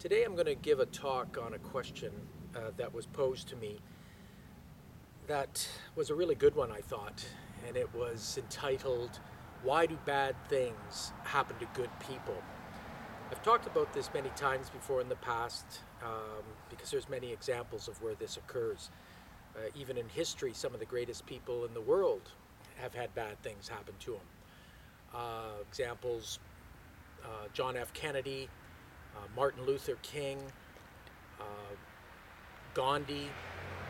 Today I'm going to give a talk on a question that was posed to me that was a really good one, I thought, and it was entitled, "Why Do Bad Things Happen to Good People?" I've talked about this many times before in the past because there's many examples of where this occurs. Even in history, some of the greatest people in the world have had bad things happen to them. Examples, John F. Kennedy, Martin Luther King, Gandhi.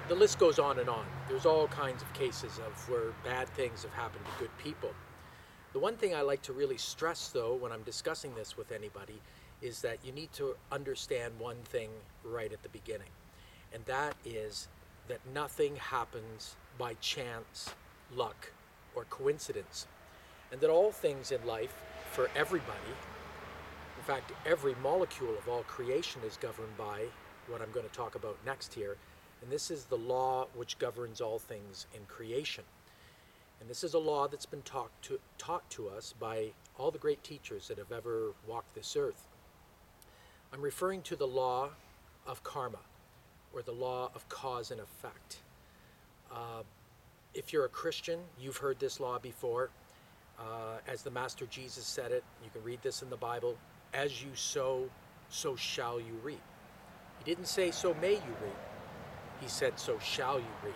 The list goes on and on. There's all kinds of cases of where bad things have happened to good people. The one thing I like to really stress, though, when I'm discussing this with anybody, is that you need to understand one thing right at the beginning, and that is that nothing happens by chance, luck, or coincidence, and that all things in life, for everybody, in fact, every molecule of all creation is governed by what I'm going to talk about next here, and this is the law which governs all things in creation. And this is a law that's been taught to us by all the great teachers that have ever walked this earth. I'm referring to the law of karma, or the law of cause and effect. If you're a Christian, you've heard this law before. As the Master Jesus said it, you can read this in the Bible, "As you sow, so shall you reap." He didn't say, "So may you reap." He said, "So shall you reap."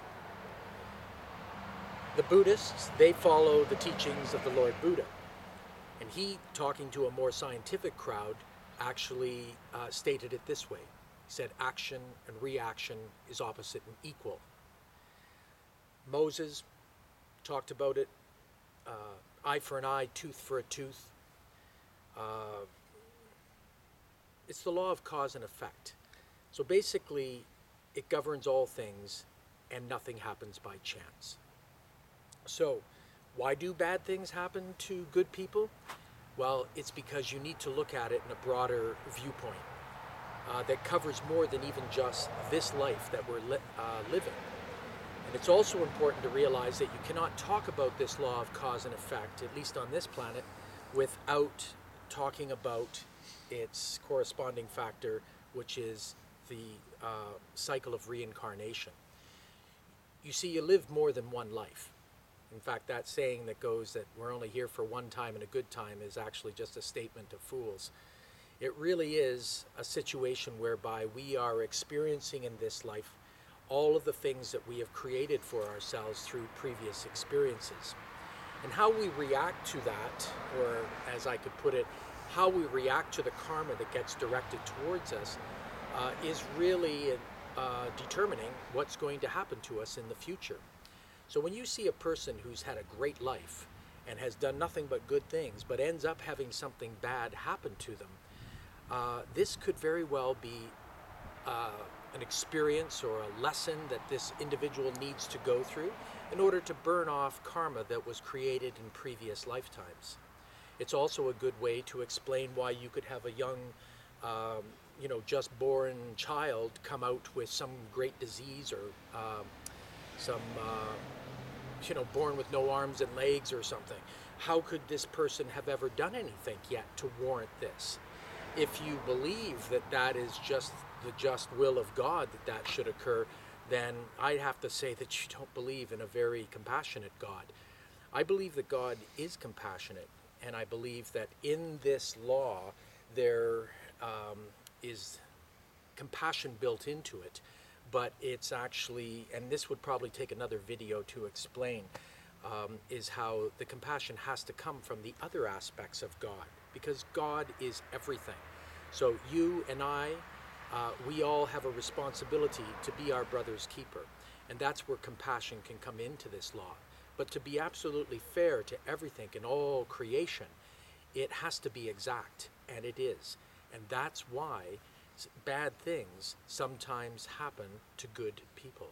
The Buddhists, they follow the teachings of the Lord Buddha. And he, talking to a more scientific crowd, actually stated it this way. He said, "Action and reaction is opposite and equal." Moses talked about it, eye for an eye, tooth for a tooth. It's the law of cause and effect. So basically, it governs all things, and nothing happens by chance. So, why do bad things happen to good people? Well, it's because you need to look at it in a broader viewpoint that covers more than even just this life that we're living. And it's also important to realize that you cannot talk about this law of cause and effect, at least on this planet, without talking about its corresponding factor, which is the cycle of reincarnation. You see, you live more than one life. In fact, that saying that goes that we're only here for one time and a good time is actually just a statement of fools. It really is a situation whereby we are experiencing in this life all of the things that we have created for ourselves through previous experiences. And how we react to that, or as I could put it, how we react to the karma that gets directed towards us is really determining what's going to happen to us in the future. So when you see a person who's had a great life and has done nothing but good things, but ends up having something bad happen to them, this could very well be an experience or a lesson that this individual needs to go through in order to burn off karma that was created in previous lifetimes. It's also a good way to explain why you could have a young, just born child come out with some great disease or born with no arms and legs or something. How could this person have ever done anything yet to warrant this? If you believe that that is just the just will of God that should occur, then I'd have to say that you don't believe in a very compassionate God. I believe that God is compassionate, and I believe that in this law there is compassion built into it, but it's actually, and this would probably take another video to explain, is how the compassion has to come from the other aspects of God, because God is everything. So you and I, we all have a responsibility to be our brother's keeper, and that's where compassion can come into this law. But to be absolutely fair to everything in all creation, it has to be exact, and it is. And that's why bad things sometimes happen to good people.